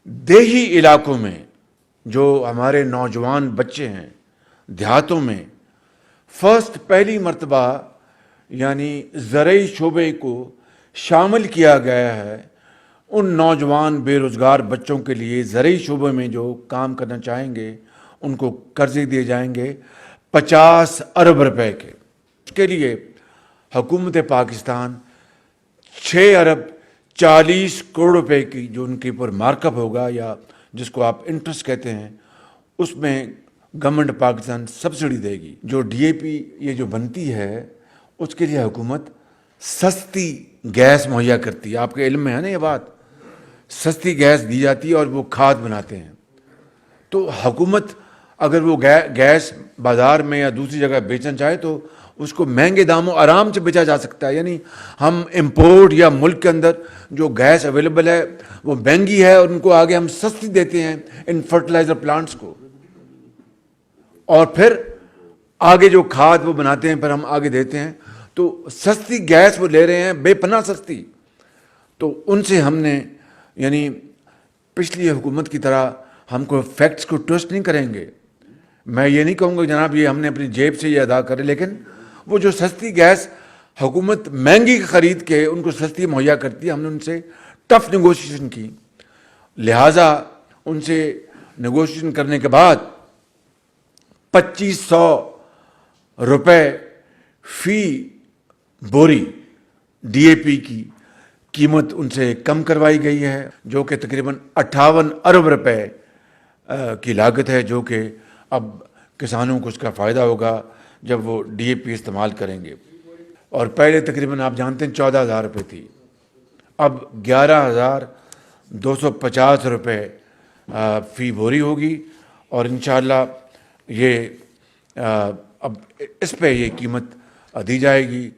دیہی علاقوں میں جو ہمارے نوجوان بچے ہیں دیہاتوں میں پہلی مرتبہ یعنی زرعی شعبے کو شامل کیا گیا ہے. ان نوجوان بے روزگار بچوں کے لیے زرعی شعبے میں جو کام کرنا چاہیں گے ان کو قرضے دیے جائیں گے 50 ارب روپے کے. اس کے لیے حکومت پاکستان 6 ارب 40 کروڑ روپے کی جو ان کے اوپر مارک اپ ہوگا یا جس کو آپ انٹرسٹ کہتے ہیں اس میں گورنمنٹ پاکستان سبسڈی دے گی. جو ڈی اے پی یہ جو بنتی ہے اس کے لیے حکومت سستی گیس مہیا کرتی ہے. آپ کے علم میں ہے نا یہ بات, سستی گیس دی جاتی ہے اور وہ کھاد بناتے ہیں. تو حکومت اگر وہ گیس بازار میں یا دوسری جگہ بیچنا چاہے تو اس کو مہنگے داموں آرام سے بیچا جا سکتا ہے. یعنی ہم امپورٹ یا ملک کے اندر جو گیس اویلیبل ہے وہ مہنگی ہے اور ان کو آگے ہم سستی دیتے ہیں ان فرٹیلائزر پلانٹس کو, اور پھر آگے جو کھاد وہ بناتے ہیں پھر ہم آگے دیتے ہیں. تو سستی گیس وہ لے رہے ہیں, بے پناہ سستی. تو ان سے ہم نے یعنی پچھلی حکومت کی طرح ہم کو فیکٹس کو ٹوسٹ نہیں کریں گے. میں یہ نہیں کہوں گا جناب یہ ہم نے اپنی جیب سے یہ ادا کرے, لیکن وہ جو سستی گیس حکومت مہنگی خرید کے ان کو سستی مہیا کرتی ہے, ہم نے ان سے ٹف نیگوشیشن کی. لہٰذا ان سے نیگوشیشن کرنے کے بعد 2500 روپے فی بوری ڈی اے پی کی قیمت ان سے کم کروائی گئی ہے, جو کہ تقریباً 58 ارب روپے کی لاگت ہے, جو کہ اب کسانوں کو اس کا فائدہ ہوگا جب وہ ڈی اے پی استعمال کریں گے. اور پہلے تقریباً آپ جانتے ہیں 14,000 روپے تھی, اب 11,250 روپے فی بوری ہوگی. اور انشاءاللہ یہ اب اس پہ یہ قیمت دی جائے گی.